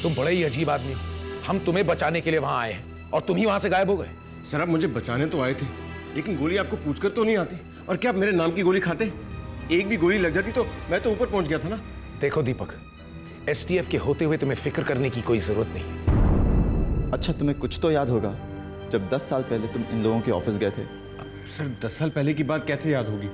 तुम बड़े ही अजीब आदमी हो। हम तुम्हें बचाने के लिए वहां आए हैं और तुम ही वहां से गायब हो गए। सर आप मुझे बचाने तो आए थे, लेकिन गोली आपको पूछकर तो नहीं आती। और क्या आप मेरे नाम की गोली खाते? एक भी गोली लग जाती तो मैं तो ऊपर पहुंच गया था ना। देखो दीपक, एसटीएफ के होते हुए तुम्हें फिक्र करने की कोई जरूरत नहीं। अच्छा तुम्हें कुछ तो याद होगा जब 10 साल पहले तुम इन लोगों के ऑफिस गए थे। सर 10 साल पहले की बात कैसे याद होगी?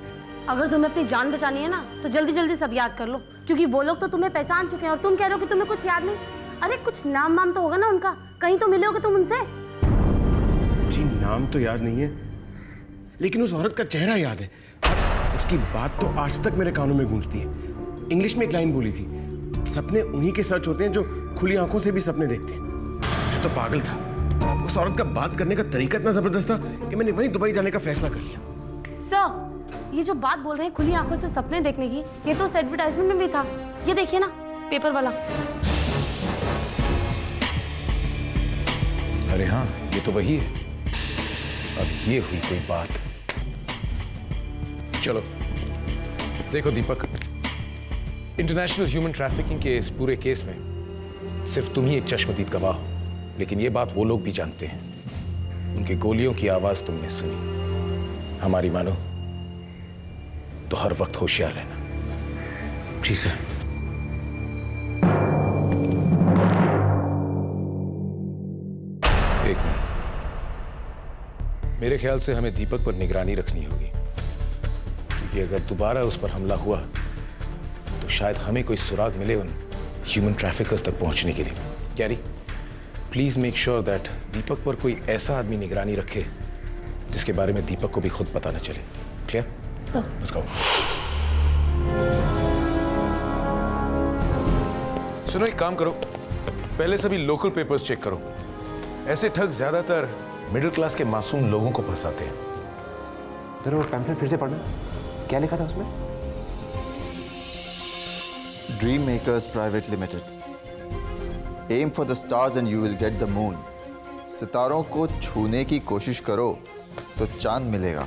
अगर तुम्हें अपनी जान बचानी है ना तो जल्दी जल्दी सब याद कर लो, क्योंकि वो लोग तो तुम्हें पहचान चुके हैं और तुम कह रहे हो कि तुम्हें कुछ याद नहीं। अरे कुछ नाम वाम तो होगा ना उनका, कहीं तो मिले होगे तुम उनसे। जी नाम तो याद नहीं है, लेकिन उस औरत का चेहरा याद है। उसकी बात तो आज तक मेरे कानों में गूंजती है। इंग्लिश में एक लाइन बोली थी, सपने उन्हीं के सच होते हैं जो खुली आंखों से भी सपने देखते हैं। मैं तो पागल था। उस औरत का बात करने का तरीका इतना जबरदस्त था कि मैंने वहीं दुबई जाने का फैसला कर लिया। सर, ये जो बात बोल रहे हैं खुली आंखों से सपने देखने की, ये तो उस एडवर्टाइजमेंट में भी था। ये देखिए ना, पेपर वाला। अरे हाँ, ये तो वही है। अब ये हुई कोई बात। चलो देखो दीपक, इंटरनेशनल ह्यूमन ट्रैफिकिंग के इस पूरे केस में सिर्फ तुम ही एक चश्मदीद गवाह हो, लेकिन ये बात वो लोग भी जानते हैं। उनकी गोलियों की आवाज तुमने सुनी। हमारी मानो तो हर वक्त होशियार रहना। जी सर। एक मिनट, मेरे ख्याल से हमें दीपक पर निगरानी रखनी होगी, क्योंकि अगर दोबारा उस पर हमला हुआ तो शायद हमें कोई सुराग मिले उन ह्यूमन ट्रैफिकर्स तक पहुंचने के लिए। Carrie, please make sure that दीपक पर कोई ऐसा आदमी निगरानी रखे जिसके बारे में दीपक को भी खुद पता न चले। क्लियर? सर। Let's go. सुनो, एक काम करो, पहले सभी लोकल पेपर्स चेक करो। ऐसे ठग ज्यादातर मिडिल क्लास के मासूम लोगों को फंसाते हैं। जरा वो पैम्फलेट फिर से पढ़ना, क्या लिखा था उसमें? Dream Makers private limited, aim for the stars and you will get the moon. सितारों को छूने की कोशिश करो तो चांद मिलेगा।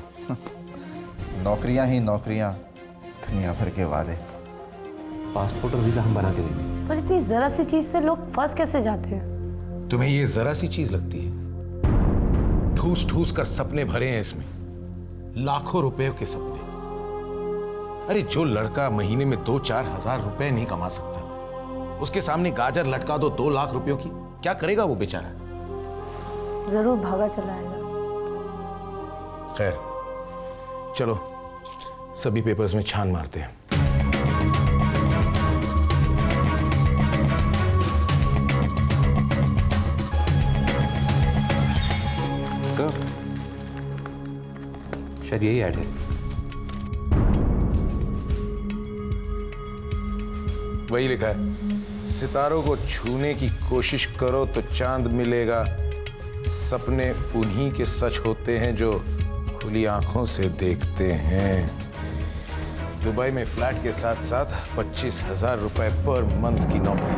नौकरियां ही नौकरियां, दुनिया भर के वादे। पासपोर्ट और वीजा हम बना के देंगे। पर इतनी जरा सी चीज से लोग फंस कैसे जाते हैं? तुम्हें ये जरा सी चीज लगती है? ठूस ठूस कर सपने भरे हैं इसमें, लाखों रुपए के सपने। अरे जो लड़का महीने में 2-4 हजार रुपए नहीं कमा सकता, उसके सामने गाजर लटका दो 2 लाख रुपयों की, क्या करेगा वो बेचारा? जरूर भागा चला आएगा। खैर चलो सभी पेपर्स में छान मारते हैं। सर, शायद यही ऐड है। वही लिखा है, सितारों को छूने की कोशिश करो तो चांद मिलेगा। सपने उन्हीं के सच होते हैं जो खुली आंखों से देखते हैं। दुबई में फ्लैट के साथ साथ 25,000 रुपए पर मंथ की नौकरी,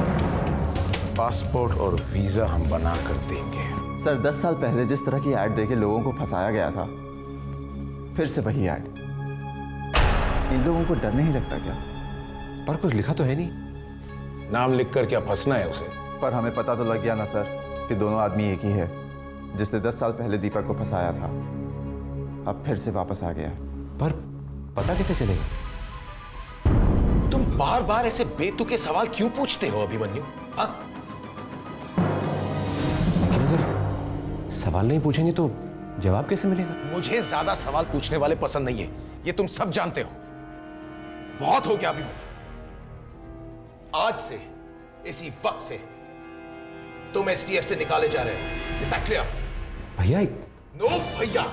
पासपोर्ट और वीजा हम बना कर देंगे। सर 10 साल पहले जिस तरह की ऐड देके लोगों को फंसाया गया था, फिर से वही ऐड। इन लोगों को डर नहीं लगता क्या? पर कुछ लिखा तो है नहीं। नाम लिखकर क्या फंसना है उसे? पर हमें पता तो लग गया ना सर कि दोनों आदमी एक ही है, जिसने 10 साल पहले दीपक को फंसाया था, अब फिर से वापस आ गया। पर पता कैसे चलेगा? तुम बार बार ऐसे बेतुके सवाल क्यों पूछते हो अभिमन्यु? हाँ? लेकिन अगर सवाल नहीं पूछेंगे तो जवाब कैसे मिलेगा? मुझे ज्यादा सवाल पूछने वाले पसंद नहीं है, ये तुम सब जानते हो। बहुत हो गया अभिमन्यु। आज से, इसी वक्त से तुम एसटीएफ से निकाले जा रहे हो। Is that clear? भैया नो भैया,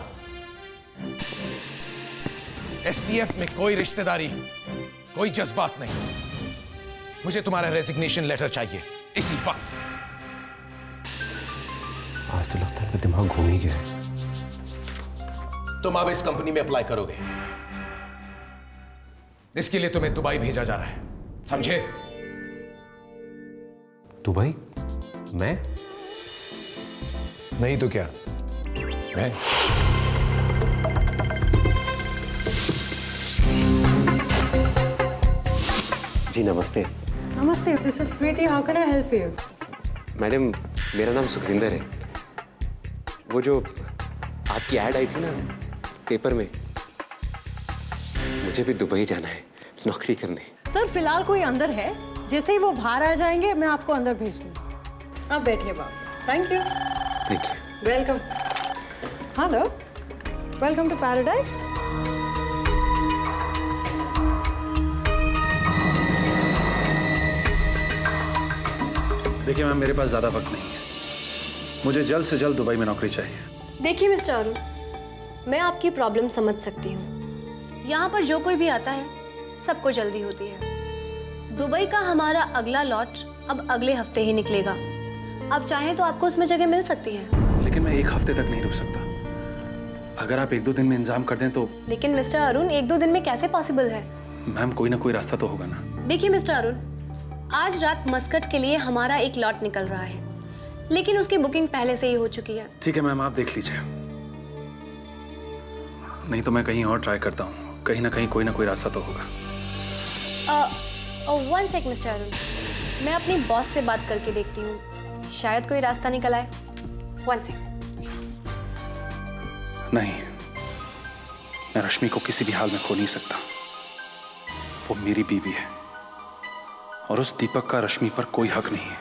एसटीएफ में कोई रिश्तेदारी, कोई जज्बात नहीं। मुझे तुम्हारा रेजिग्नेशन लेटर चाहिए इसी वक्त। आज तो लगता है मेरा दिमाग घूम ही गया है। तुम अब इस कंपनी में अप्लाई करोगे, इसके लिए तुम्हें दुबई भेजा जा रहा है, समझे? दुबई? मैं? नहीं तो क्या, मैं। जी नमस्ते। Namaste, this is Preeti. How can I help you? Madam, मेरा नाम सुखविंदर है। वो जो आपकी ऐड आई थी ना पेपर में, मुझे भी दुबई जाना है नौकरी करने। सर फिलहाल कोई अंदर है, जैसे ही वो बाहर आ जाएंगे मैं आपको अंदर भेज दूँगी। आप बैठिए बाबू। Thank you. Thank you. Welcome. Hello, welcome to paradise. देखिए मैम, मेरे पास ज़्यादा वक्त नहीं है। मुझे जल्द से जल्द दुबई में नौकरी चाहिए। देखिए मिस्टर अरुण, मैं आपकी प्रॉब्लम समझ सकती हूँ। यहाँ पर जो कोई भी आता है सबको जल्दी होती है। दुबई का हमारा अगला लॉट अब अगले हफ्ते ही निकलेगा। आप चाहें तो आपको उसमें जगह मिल सकती है। लेकिन मैं एक हफ्ते तक नहीं रुक सकता। अगर आप 1-2 दिन में इंतजाम कर दें तो। लेकिन मिस्टर अरुण, 1-2 दिन में कैसे पॉसिबल है? मैम, कोई ना कोई रास्ता तो होगा ना। देखिए मिस्टर अरुण, आज रात मस्कट के लिए हमारा एक लॉट निकल रहा है, लेकिन उसकी बुकिंग पहले से ही हो चुकी है। ठीक है मैम, आप देख लीजिए। नहीं तो मैं कहीं और ट्राई करता हूँ। कहीं ना कहीं कोई ना कोई रास्ता तो होगा। 1 सेक मिस्टर अरुण, मैं अपनी बॉस से बात करके देखती हूँ, शायद कोई रास्ता निकल आए। 1 सेक। नहीं, मैं रश्मि को किसी भी हाल में खो नहीं सकता। वो मेरी बीवी है और उस दीपक का रश्मि पर कोई हक नहीं है।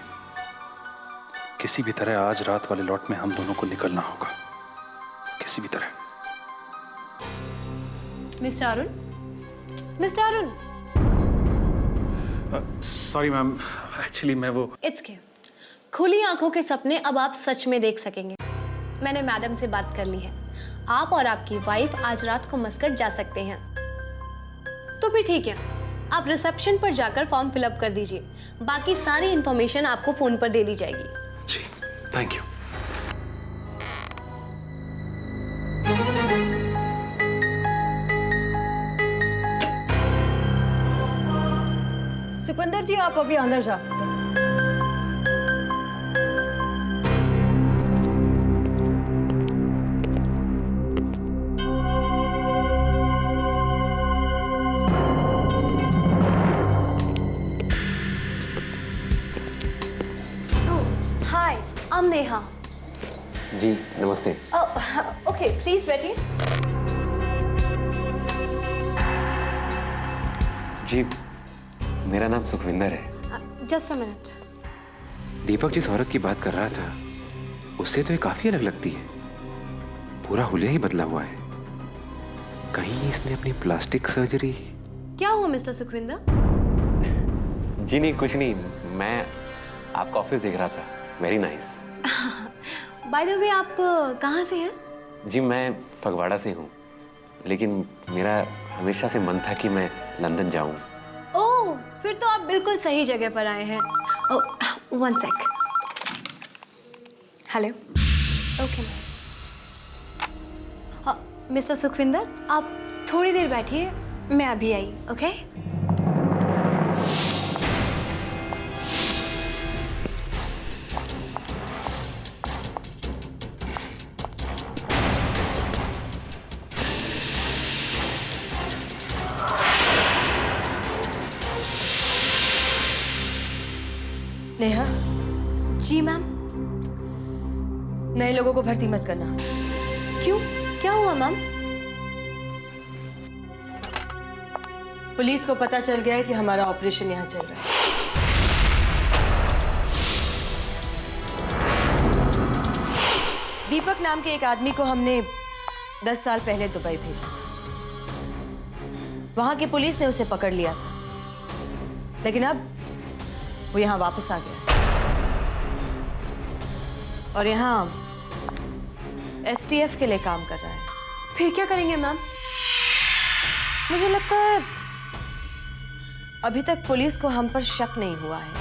किसी भी तरह आज रात वाले लॉट में हम दोनों को निकलना होगा, किसी भी तरह। Mister Arun, mister Arun. Sorry ma'am, actually मैं वो। इट्स के खुली आंखों के सपने अब आप सच में देख सकेंगे। मैंने मैडम से बात कर ली है, आप और आपकी वाइफ आज रात को मस्कट जा सकते हैं। तो फिर ठीक है, आप रिसेप्शन पर जाकर फॉर्म फिलअप कर दीजिए। बाकी सारी इंफॉर्मेशन आपको फोन पर दे दी जाएगी। जी, थैंक यू। सुखविंदर जी, आप अभी अंदर जा सकते हैं। हाय, आई एम नेहा। जी नमस्ते। ओके, प्लीज बैठिए। जी, मेरा नाम सुखविंदर है। Just a minute. दीपक जिस औरत की बात कर रहा था, उससे तो ये काफी अलग लगती है। पूरा हुलिया ही बदला हुआ है। कहीं इसने अपनी प्लास्टिक सर्जरी। क्या हुआ मिस्टर सुखविंदर? जी नहीं, कुछ नहीं। मैं आपका ऑफिस देख रहा था। Very nice. By the way, आप कहाँ से हैं? जी, मैं फगवाड़ा से हूँ, लेकिन मेरा हमेशा से मन था कि मैं लंदन जाऊँ। ओह, फिर तो आप बिल्कुल सही जगह पर आए हैं। ओह, 1 सेक। हेलो। ओके। मिस्टर सुखविंदर, आप थोड़ी देर बैठिए, मैं अभी आई। ओके? नेहा, जी मैम। नए लोगों को भर्ती मत करना। क्यों, क्या हुआ मैम? पुलिस को पता चल गया है कि हमारा ऑपरेशन यहाँ चल रहा है। दीपक नाम के एक आदमी को हमने 10 साल पहले दुबई भेजा। वहां की पुलिस ने उसे पकड़ लिया था, लेकिन अब वो यहाँ वापस आ गया और यहाँ STF के लिए काम कर रहा है। फिर क्या करेंगे मैम? मुझे लगता है अभी तक पुलिस को हम पर शक नहीं हुआ है।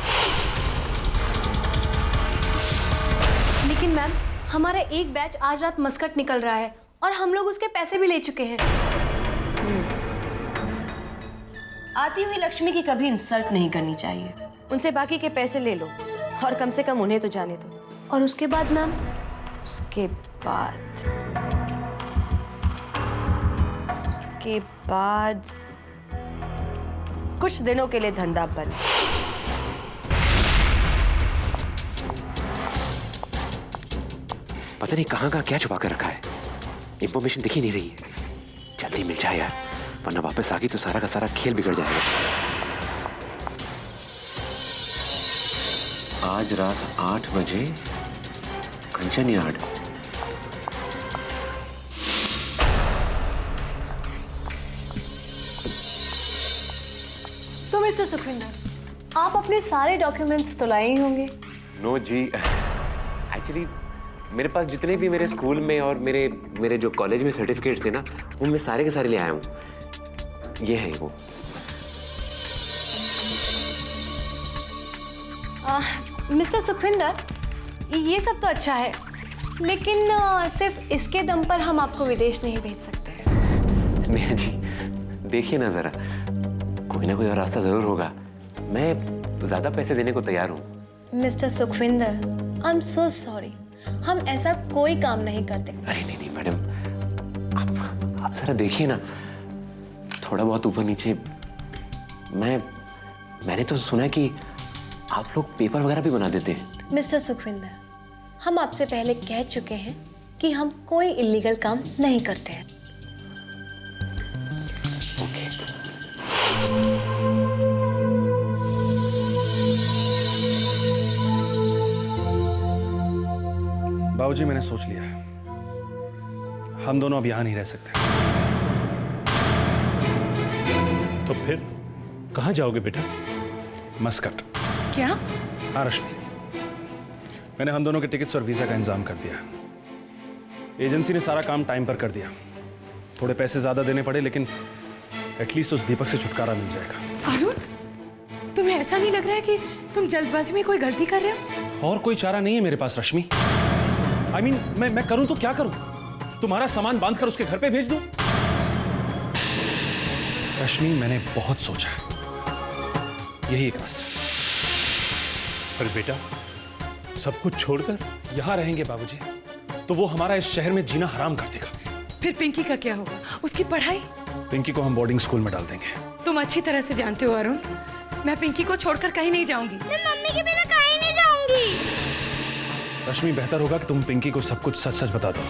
लेकिन मैम, हमारा एक बैच आज रात मस्कट निकल रहा है और हम लोग उसके पैसे भी ले चुके हैं। आती हुई लक्ष्मी की कभी इंसल्ट नहीं करनी चाहिए। उनसे बाकी के पैसे ले लो और कम से कम उन्हें तो जाने दो। और उसके बाद मैम? उसके बाद कुछ दिनों के लिए धंधा बंद। पता नहीं कहाँ क्या छुपा कर रखा है। इंफॉर्मेशन दिख ही नहीं रही है। जल्दी मिल जाए यार, वरना वापस आ गई तो सारा का सारा खेल बिगड़ जाएगा। आज रात 8 बजे कंचन यार्ड। तो मिस्टर सुखविंदर, आप अपने सारे डॉक्यूमेंट्स तो लाए ही होंगे। नो जी, एक्चुअली मेरे पास जितने भी मेरे स्कूल में और मेरे जो कॉलेज में सर्टिफिकेट्स थे ना, वो मैं सारे के सारे ले आया हूँ। ये है वो। मिस्टर सुखविंदर, ये सब तो अच्छा है, लेकिन सिर्फ इसके दम पर हम आपको विदेश नहीं भेज सकते। नेहा जी, देखिए ना जरा, कोई ना कोई और रास्ता जरूर होगा। मैं ज्यादा पैसे देने को तैयार हूँ। Mister Sukhwinder, I am so sorry, हम ऐसा कोई काम नहीं करते। अरे नहीं मैडम, आप जरा देखिए ना, थोड़ा बहुत ऊपर नीचे। मैंने तो सुना है कि आप लोग पेपर वगैरह भी बना देते हैं। मिस्टर सुखविंदर, हम आपसे पहले कह चुके हैं कि हम कोई इलीगल काम नहीं करते हैं। बाबूजी, मैंने सोच लिया है, हम दोनों अब यहां नहीं रह सकते। तो फिर कहां जाओगे बेटा? मस्कट। क्या? हाँ रश्मि, मैंने हम दोनों के टिकट्स और वीजा का इंतजाम कर दिया। एजेंसी ने सारा काम टाइम पर कर दिया। थोड़े पैसे ज्यादा देने पड़े, लेकिन एटलीस्ट उस दीपक से छुटकारा मिल जाएगा। अरुण, तुम्हें ऐसा नहीं लग रहा है कि तुम जल्दबाजी में कोई गलती कर रहे हो? और कोई चारा नहीं है मेरे पास रश्मि। I mean, मैं करूं तो क्या करूं? तुम्हारा सामान बांधकर उसके घर पे भेज दूं? रश्मि, मैंने बहुत सोचा, यही एक रास्ता। पर बेटा, सब कुछ छोड़कर यहां रहेंगे बाबूजी, तो वो हमारा इस शहर में जीना हराम कर देगा। फिर पिंकी का क्या होगा? उसकी पढ़ाई? पिंकी को हम बोर्डिंग स्कूल में डाल देंगे। तुम अच्छी तरह से जानते हो अरुण, मैं पिंकी को छोड़कर कहीं नहीं जाऊंगी। मैं मम्मी के बिना कहीं नहीं जाऊंगी। रश्मि, बेहतर होगा कि तुम पिंकी को सब कुछ सच सच बता दो।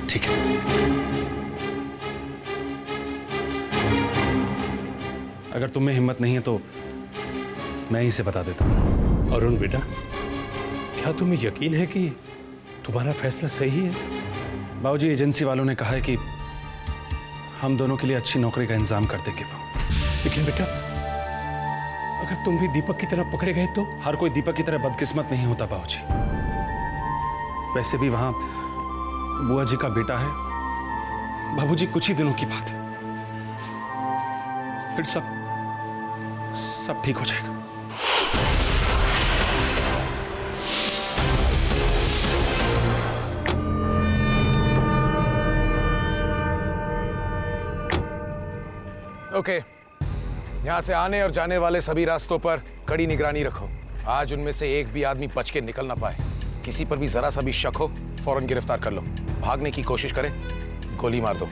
ठीक है। अगर तुम में हिम्मत नहीं है तो मैं ही से बता देता हूं। अरुण बेटा, क्या तुम्हें यकीन है कि तुम्हारा फैसला सही है? बाबूजी, एजेंसी वालों ने कहा है कि हम दोनों के लिए अच्छी नौकरी का इंतजाम कर देंगे वो। लेकिन बेटा, अगर तुम भी दीपक की तरह पकड़े गए तो? हर कोई दीपक की तरह बदकिस्मत नहीं होता बाबूजी। वैसे भी वहां बुआ जी का बेटा है। बाबूजी, कुछ ही दिनों की बात है, फिर सब ठीक हो जाएगा। ओके, यहाँ से आने और जाने वाले सभी रास्तों पर कड़ी निगरानी रखो। आज उनमें से एक भी आदमी बच के निकल ना पाए। किसी पर भी जरा सा भी शक हो, फौरन गिरफ्तार कर लो। भागने की कोशिश करे, गोली मार दो।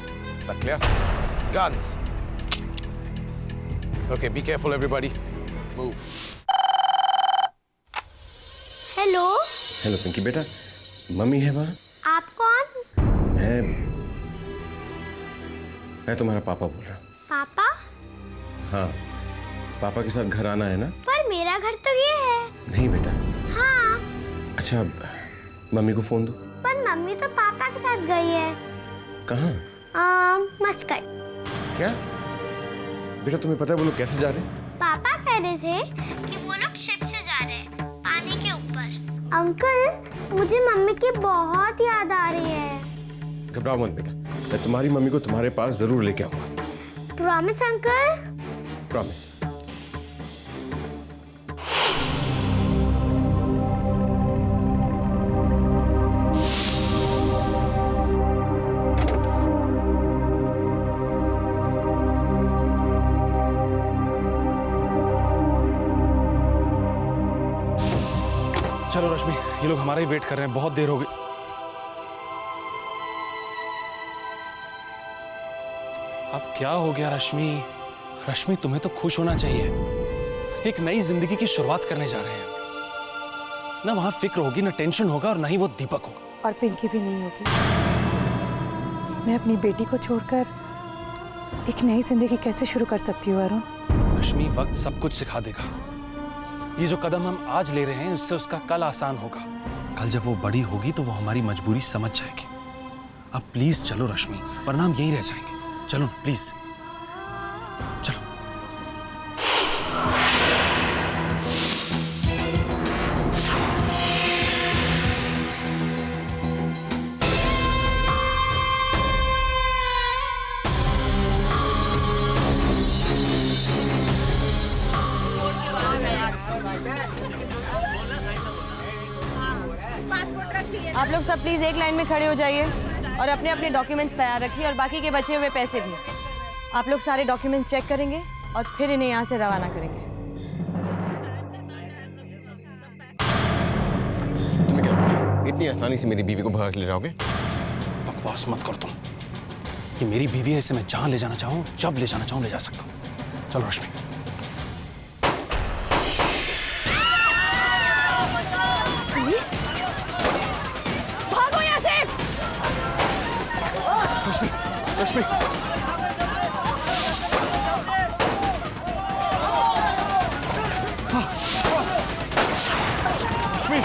Clear? Guns. Okay, be careful everybody. Move. Hello, hello Pinky बेटा, मम्मी है वहाँ? आप कौन? मैं तुम्हारा पापा बोल रहा हूँ। पापा? हाँ, पापा के साथ घर आना है ना? पर मेरा घर तो ये है। नहीं बेटा। हाँ। अच्छा, मम्मी को फोन दो। पर मम्मी तो पापा के साथ गई है। कहाँ? मस्कट। क्या बेटा, तुम्हें पता है वो लोग कैसे जा रहे हैं? पापा कह रहे थे कि वो लोग शिप से जा रहे हैं, पानी के ऊपर। अंकल, मुझे मम्मी की बहुत याद आ रही है। घबराओ मत बेटा, मैं तुम्हारी मम्मी को तुम्हारे पास जरूर लेके आऊंगा। Promise uncle? प्रॉमिस। चलो रश्मि, ये लोग हमारा ही वेट कर रहे हैं, बहुत देर हो गई। अब क्या हो गया रश्मि? रश्मि, तुम्हें तो खुश होना चाहिए। एक नई जिंदगी की शुरुआत करने जा रहे हैं। ना वहां फिक्र होगी, ना टेंशन होगा, और ना ही वो दीपक होगा। और पिंकी भी नहीं होगी। मैं अपनी बेटी को छोड़कर एक नई जिंदगी कैसे शुरू कर सकती हूँ अरुण? रश्मि, वक्त सब कुछ सिखा देगा। ये जो कदम हम आज ले रहे हैं, उससे उसका कल आसान होगा। कल जब वो बड़ी होगी तो वो हमारी मजबूरी समझ जाएगी। अब प्लीज चलो रश्मि, वरना हम यही रह जाएंगे। चलो प्लीज, चलो। आप लोग सब प्लीज एक लाइन में खड़े हो जाइए और अपने अपने डॉक्यूमेंट्स तैयार रखिए, और बाकी के बचे हुए पैसे भी। आप लोग सारे डॉक्यूमेंट्स चेक करेंगे और फिर इन्हें यहाँ से रवाना करेंगे। तुम्हें क्या लगता है इतनी आसानी से मेरी बीवी को भगा के ले जाओगे? बकवास मत कर तुम। कि मेरी बीवी है, इसे मैं जहां ले जाना चाहूं, जब ले जाना चाहूं, ले जा सकता हूं। चलो रश्मि। पुलिस, भागो यहाँ से। रश्मि, रश्मि। रश्मि,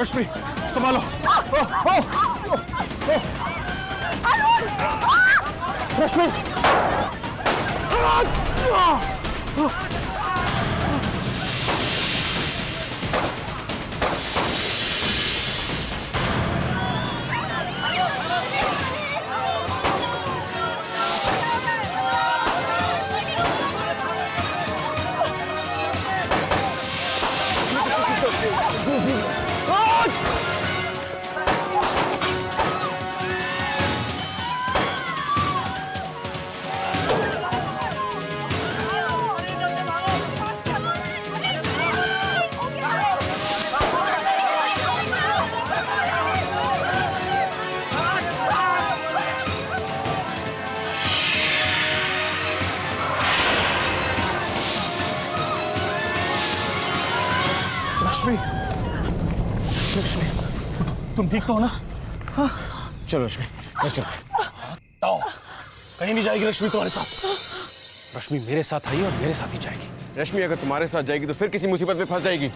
रश्मि, संभालो। रश्मि, रश्मि, रश्मि, तुम ठीक तो हो ना? हाँ? चलो रश्मि, चलते हैं। कहीं नहीं जाएगी रश्मि तुम्हारे साथ। रश्मि मेरे साथ आई और मेरे साथ ही जाएगी। रश्मि अगर तुम्हारे साथ जाएगी तो फिर किसी मुसीबत में फंस जाएगी।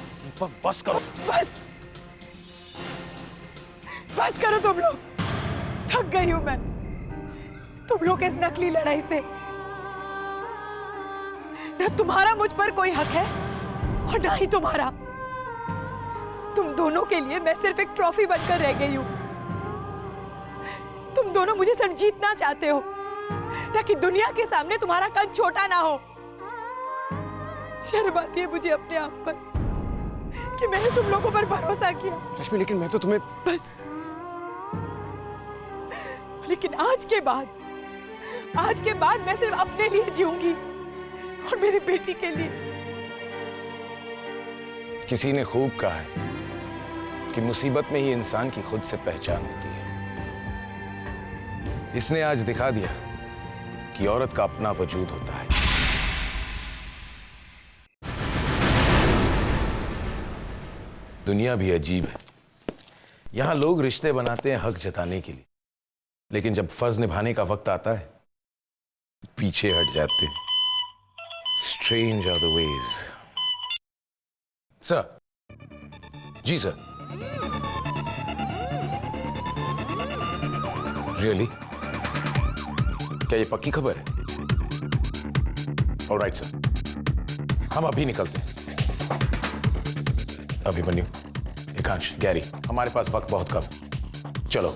बस करो। बस बस करो तुम लोग। थक गई हूं मैं तुम लोग इस नकली लड़ाई से। न तुम्हारा मुझ पर कोई हक है और ना ही तुम्हारा। तुम दोनों के लिए मैं सिर्फ एक ट्रॉफी बनकर रह गई हूं। तुम दोनों मुझे सिर्फ जीतना चाहते हो ताकि दुनिया के सामने तुम्हारा कद छोटा ना हो। शर्म आती है मुझे अपने आप पर कि मैंने तुम लोगों पर भरोसा किया। रश्मि लेकिन मैं तो तुम्हें बस, लेकिन आज के बाद मैं सिर्फ अपने लिए जीऊंगी और मेरी बेटी के लिए। किसी ने खूब कहा है कि मुसीबत में ही इंसान की खुद से पहचान होती है। इसने आज दिखा दिया कि औरत का अपना वजूद होता है। दुनिया भी अजीब है। यहां लोग रिश्ते बनाते हैं हक जताने के लिए, लेकिन जब फर्ज निभाने का वक्त आता है पीछे हट जाते हैं। Strange are the ways. Sir. जी सर। रियली? क्या ये पक्की खबर है? ऑलराइट सर, हम अभी निकलते हैं। अभिमन्यु, एकांश, गैरी, हमारे पास वक्त बहुत कम है। चलो।